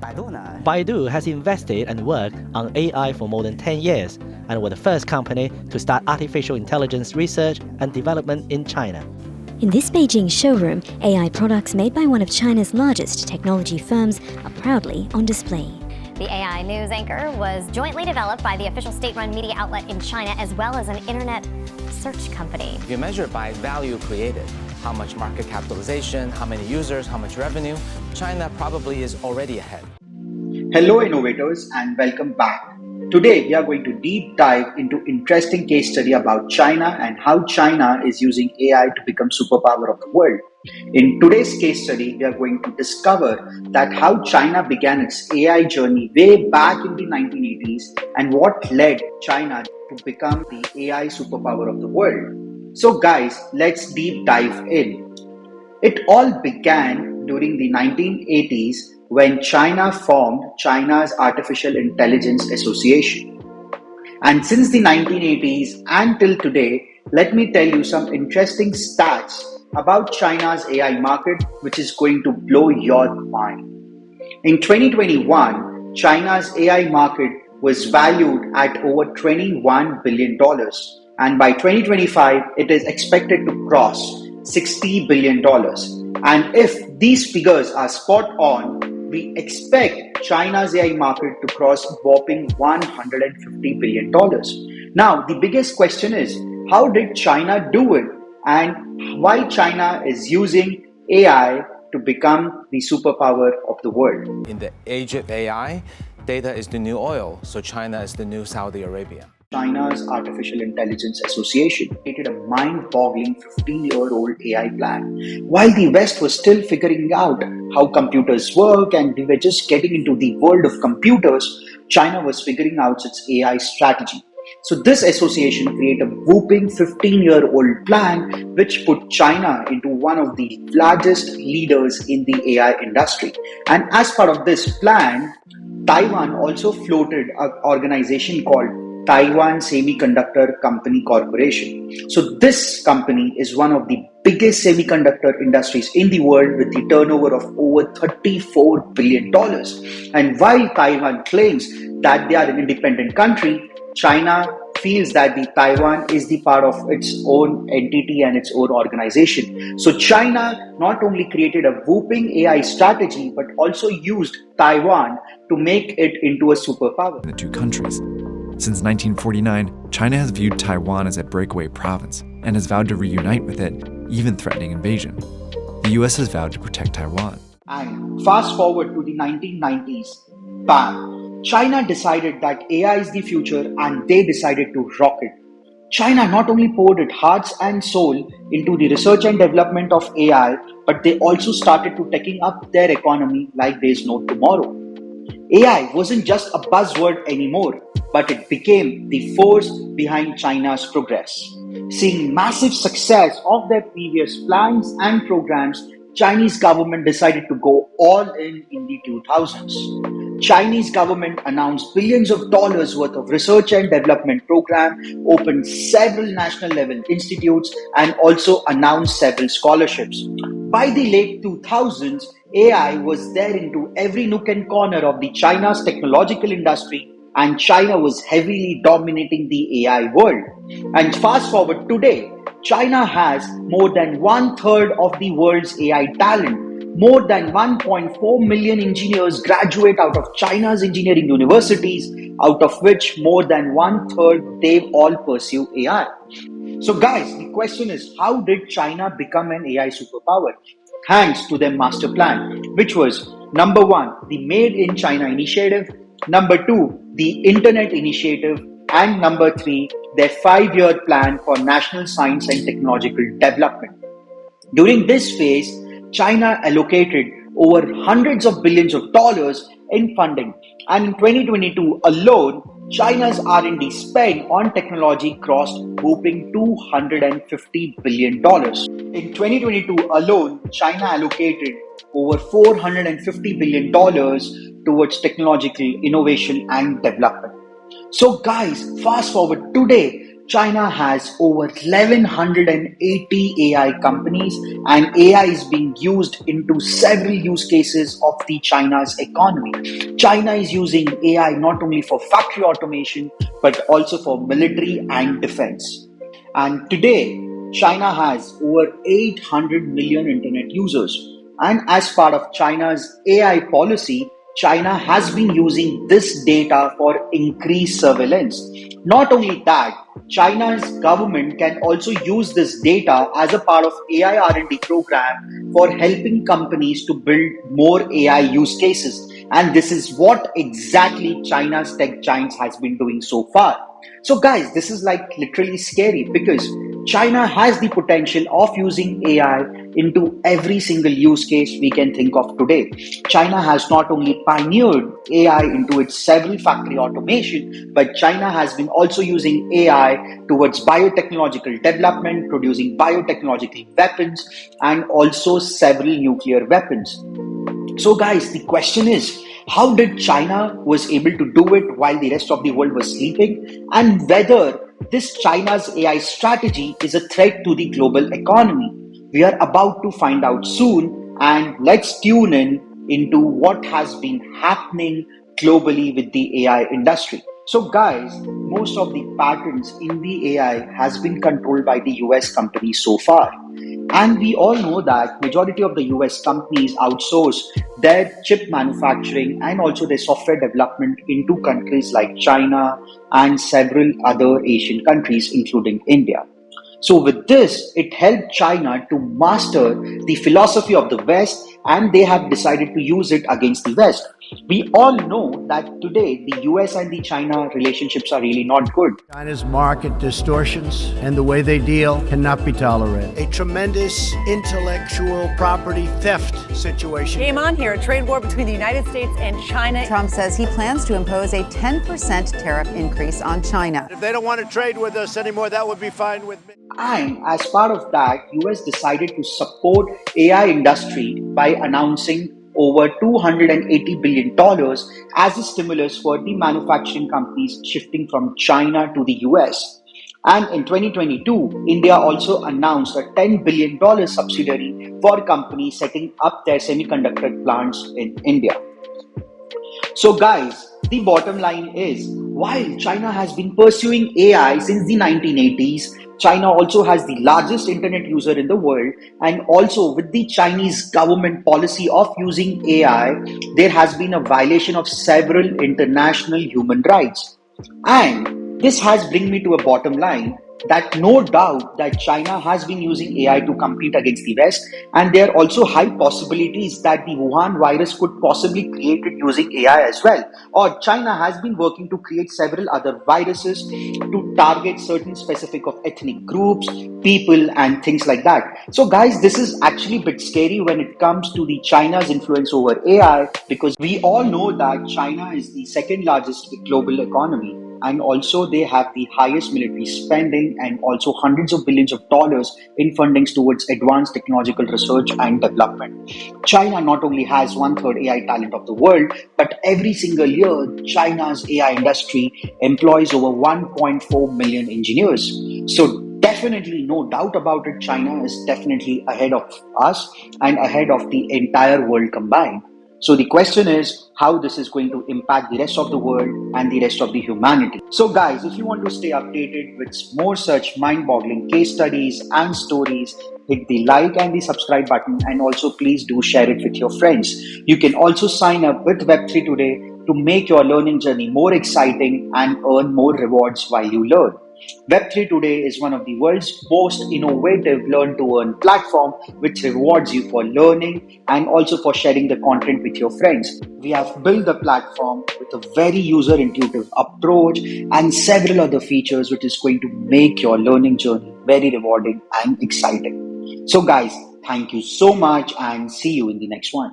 Baidu has invested and worked on AI for more than 10 years and were the first company to start artificial intelligence research and development in China. In this Beijing showroom, AI products made by one of China's largest technology firms are proudly on display. The AI news anchor was jointly developed by the official state-run media outlet in China as well as an internet search company. If you measure by value created, how much market capitalization, how many users, how much revenue, China probably is already ahead. Hello innovators and welcome back. Today we are going to deep dive into interesting case study about China and how China is using AI to become superpower of the world. In today's case study, we are going to discover that how China began its AI journey way back in the 1980s and what led China to become the AI superpower of the world. So guys, let's deep dive in. It all began during the 1980s when China formed China's Artificial Intelligence Association. And since the 1980s until today, let me tell you some interesting stats about China's AI market, which is going to blow your mind. In 2021, China's AI market was valued at over $21 billion. And by 2025, it is expected to cross $60 billion. And if these figures are spot on, we expect China's AI market to cross a whopping $150 billion. Now, the biggest question is, how did China do it? And why China is using AI to become the superpower of the world? In the age of AI, data is the new oil, so China is the new Saudi Arabia. China's Artificial Intelligence Association created a mind-boggling 15-year-old AI plan. While the West was still figuring out how computers work and we were just getting into the world of computers, China was figuring out its AI strategy. So this association created a whopping 15-year-old plan which put China into one of the largest leaders in the AI industry. And as part of this plan, Taiwan also floated an organization called Taiwan Semiconductor Company Corporation. So this company is one of the biggest semiconductor industries in the world with the turnover of over $34 billion. And while Taiwan claims that they are an independent country, China feels that the Taiwan is the part of its own entity and its own organization. So China not only created a whooping AI strategy, but also used Taiwan to make it into a superpower. The two countries. Since 1949, China has viewed Taiwan as a breakaway province and has vowed to reunite with it, even threatening invasion. The US has vowed to protect Taiwan. And fast forward to the 1990s, bam, China decided that AI is the future and they decided to rock it. China not only poured its hearts and soul into the research and development of AI, but they also started to taking up their economy like there's no tomorrow. AI wasn't just a buzzword anymore, but it became the force behind China's progress. Seeing massive success of their previous plans and programs, Chinese government decided to go all in the 2000s. Chinese government announced billions of dollars worth of research and development program, opened several national level institutes, and also announced several scholarships. By the late 2000s, AI was there into every nook and corner of the China's technological industry, and China was heavily dominating the AI world. And fast forward today, China has more than 1/3 of the world's AI talent. More than 1.4 million engineers graduate out of China's engineering universities, out of which more than 1/3 they all pursue AI. So guys, the question is, how did China become an AI superpower? Thanks to their master plan, which was number 1, the Made in China initiative, number 2, the Internet initiative, and number 3, their 5-year plan for national science and technological development. During this phase, China allocated over hundreds of billions of dollars in funding, and in 2022 alone, China's R&D spend on technology crossed whopping $250 billion. In 2022 alone, China allocated over $450 billion towards technological innovation and development. So guys, fast forward today, China has over 1180 AI companies, and AI is being used into several use cases of the China's economy. China is using AI not only for factory automation but also for military and defense. And today, China has over 800 million internet users. And as part of China's AI policy, China has been using this data for increased surveillance. Not only that, China's government can also use this data as a part of AI R&D program for helping companies to build more AI use cases. And this is what exactly China's tech giants has been doing so far. So guys, this is like literally scary because China has the potential of using AI into every single use case we can think of today. China has not only pioneered AI into its several factory automation, but China has been also using AI towards biotechnological development, producing biotechnological weapons, and also several nuclear weapons. So guys, the question is, how did China was able to do it while the rest of the world was sleeping, and whether this China's AI strategy is a threat to the global economy? We are about to find out soon, and let's tune in into what has been happening globally with the AI industry. So guys, most of the patents in the AI has been controlled by the US companies so far. And we all know that majority of the US companies outsource their chip manufacturing and also their software development into countries like China and several other Asian countries, including India. So with this, it helped China to master the philosophy of the West, and they have decided to use it against the West. We all know that today the US and the China relationships are really not good. China's market distortions and the way they deal cannot be tolerated. A tremendous intellectual property theft situation. Game on here, a trade war between the United States and China. Trump says he plans to impose a 10% tariff increase on China. If they don't want to trade with us anymore, that would be fine with me. And as part of that, US decided to support AI industry by announcing over $280 billion as a stimulus for the manufacturing companies shifting from China to the US. And in 2022, India also announced a $10 billion subsidiary for companies setting up their semiconductor plants in India. So guys, the bottom line is, while China has been pursuing AI since the 1980s, China also has the largest internet user in the world, and also with the Chinese government policy of using AI, there has been a violation of several international human rights. And this has bring me to a bottom line that no doubt that China has been using AI to compete against the West, and there are also high possibilities that the Wuhan virus could possibly create it using AI as well. Or China has been working to create several other viruses to target certain specific of ethnic groups, people, and things like that. So guys, this is actually a bit scary when it comes to the China's influence over AI, because we all know that China is the second largest global economy, and also they have the highest military spending and also hundreds of billions of dollars in fundings towards advanced technological research and development. China not only has 1/3 AI talent of the world, but every single year China's AI industry employs over 1.4 million engineers. So definitely, no doubt about it, China is definitely ahead of us and ahead of the entire world combined. So the question is how this is going to impact the rest of the world and the rest of the humanity. So guys, if you want to stay updated with more such mind-boggling case studies and stories, hit the like and the subscribe button, and also please do share it with your friends. You can also sign up with Web3 Today to make your learning journey more exciting and earn more rewards while you learn. Web3 Today is one of the world's most innovative learn-to-earn platform which rewards you for learning and also for sharing the content with your friends. We have built the platform with a very user-intuitive approach and several other features which is going to make your learning journey very rewarding and exciting. So guys, thank you so much and see you in the next one.